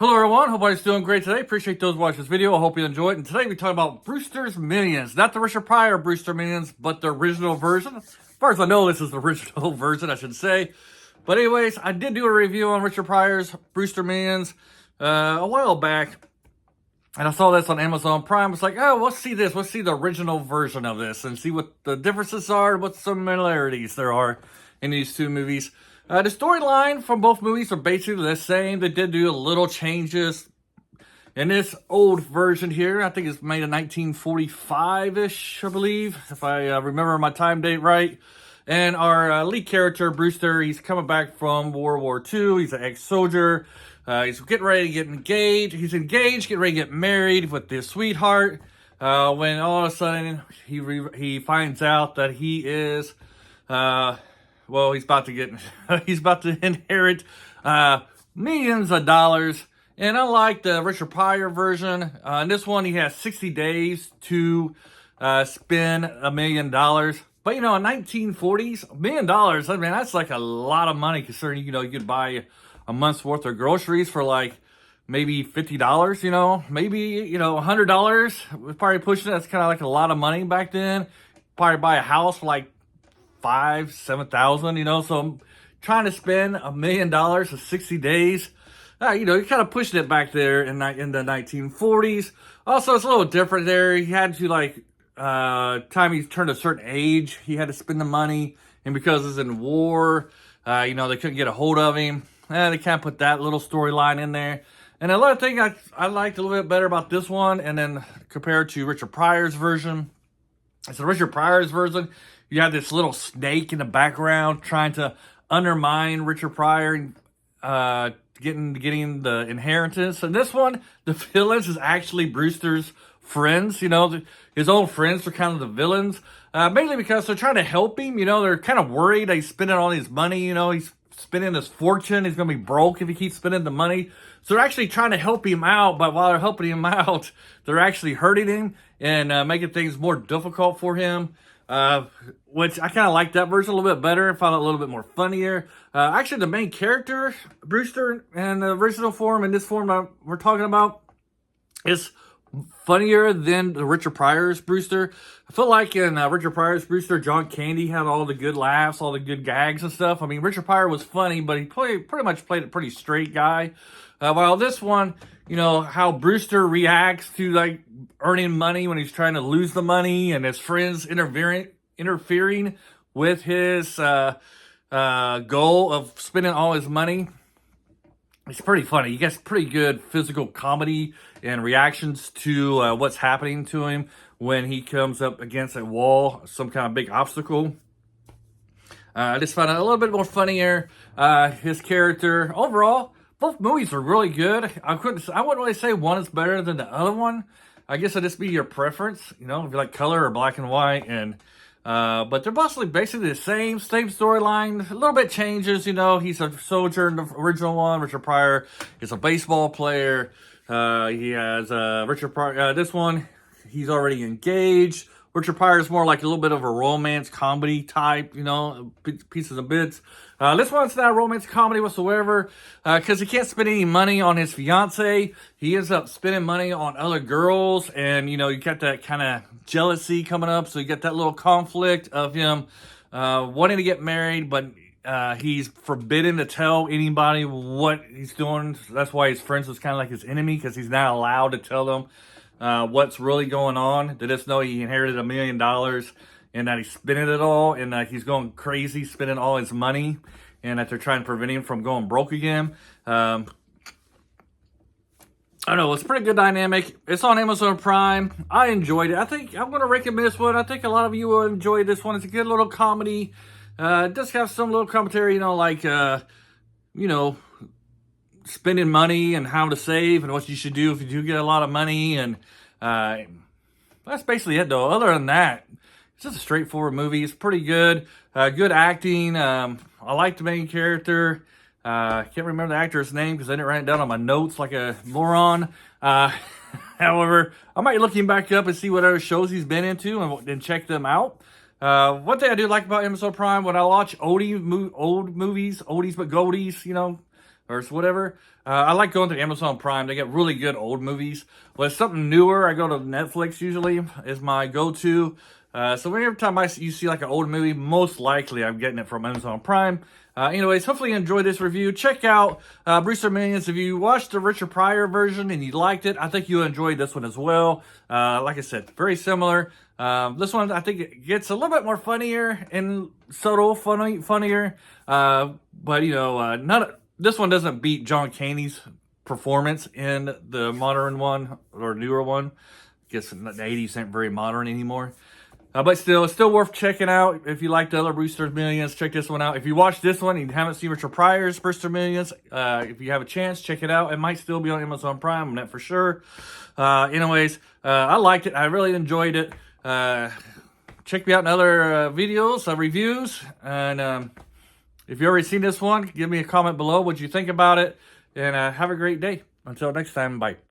Hello everyone, hope everybody's doing great today. Appreciate those watching this video. I hope you enjoyed it. And today we talk about Brewster's Minions. Not the Richard Pryor Brewster Minions, but the original version. As far as I know, this is the original version, I should say. But anyways, I did do a review on Richard Pryor's Brewster Minions a while back. And I saw this on Amazon Prime. I was like, oh, let's see this. Let's see the original version of this and see what the differences are, what similarities there are in these two movies. The storyline from both movies are basically the same. They did do a little changes in this old version here. I think it's made in 1945-ish, I believe, if I remember my time date right. And our lead character, Brewster, he's coming back from World War II. He's an ex-soldier. He's getting ready to get engaged. He's engaged, getting ready to get married with his sweetheart. When all of a sudden he finds out that he is... well, he's about to get, he's about to inherit millions of dollars. And unlike the Richard Pryor version, in this one he has 60 days to spend $1 million. But, you know, in 1940s, $1 million, I mean, that's like a lot of money considering, you know, you could buy a month's worth of groceries for like maybe $50, you know, maybe, you know, $100. We're probably pushing it. That's kind of like a lot of money back then. Probably buy a house for like 7,000, you know, so I'm trying to spend $1 million for 60 days. You know, you're kind of pushing it back there in the 1940s. Also, it's a little different there. He had to, like, time he turned a certain age, he had to spend the money. And because it's in war, you know, they couldn't get a hold of him. They kind of put that little storyline in there. And another thing I liked a little bit better about this one, and then compared to Richard Pryor's version, it's the Richard Pryor's version. You have this little snake in the background trying to undermine Richard Pryor, getting the inheritance. And this one, the villains is actually Brewster's friends. You know, his own friends are kind of the villains, mainly because they're trying to help him. You know, they're kind of worried he's spending all his money. You know, he's spending his fortune. He's going to be broke if he keeps spending the money. So they're actually trying to help him out. But while they're helping him out, they're actually hurting him and making things more difficult for him. Which I kind of like that version a little bit better. I found it a little bit more funnier. Actually, the main character, Brewster, in the original form and this form that we're talking about, is funnier than the Richard Pryor's Brewster. I feel like in Richard Pryor's Brewster, John Candy had all the good laughs, all the good gags and stuff. I mean, Richard Pryor was funny, but he pretty much played a pretty straight guy. While this one, you know, how Brewster reacts to, like, earning money when he's trying to lose the money and his friends interfering with his goal of spending all his money. It's pretty funny. He gets pretty good physical comedy and reactions to what's happening to him when he comes up against a wall, some kind of big obstacle. I just found it a little bit more funnier. His character overall, both movies are really good. I wouldn't really say one is better than the other one. I guess it'd just be your preference, you know, if you like color or black and white. And but they're basically the same storyline. A little bit changes, you know. He's a soldier in the original one. Richard Pryor is a baseball player. He has Richard Pryor. This one, he's already engaged. Richard Pryor is more like a little bit of a romance comedy type, you know, pieces and bits. This one's not a romance comedy whatsoever because he can't spend any money on his fiance. He ends up spending money on other girls, and, you know, you got that kind of jealousy coming up, so you get that little conflict of him wanting to get married, but he's forbidden to tell anybody what he's doing. That's why his friends is kind of like his enemy, because he's not allowed to tell them what's really going on. They just know he inherited $1 million and that he's spending it all, and that he's going crazy spending all his money, and that they're trying to prevent him from going broke again. I don't know, it's a pretty good dynamic. It's on Amazon Prime. I enjoyed it. I think I'm going to recommend this one. I think a lot of you will enjoy this one. It's a good little comedy. It does have some little commentary, you know, like, you know, spending money and how to save and what you should do if you do get a lot of money. And that's basically it, though. Other than that, it's just a straightforward movie. It's pretty good. Good acting. I like the main character. I can't remember the actor's name because I didn't write it down on my notes like a moron. However, I might look him back up and see what other shows he's been into and check them out. One thing I do like about Amazon Prime, when I watch old movies, oldies but goldies, you know, or whatever. I like going to Amazon Prime. They get really good old movies. When it's something newer, I go to Netflix usually is my go-to. So every time you see like an old movie, most likely I'm getting it from Amazon Prime. Anyways, hopefully you enjoyed this review. Check out Brewster Minions. If you watched the Richard Pryor version and you liked it, I think you'll enjoy this one as well. Like I said, very similar. This one, I think it gets a little bit more funnier and subtle, funnier. But, you know, this one doesn't beat John Candy's performance in the modern one or newer one. I guess the 80s ain't very modern anymore. But still, it's still worth checking out. If you like the other Brewster's Millions, check this one out. If you watch this one and you haven't seen Richard Pryor's Brewster Millions, if you have a chance, check it out. It might still be on Amazon Prime, I'm not for sure. Anyways, I liked it. I really enjoyed it. Check me out in other videos, reviews. And if you've already seen this one, give me a comment below what you think about it. And have a great day. Until next time, bye.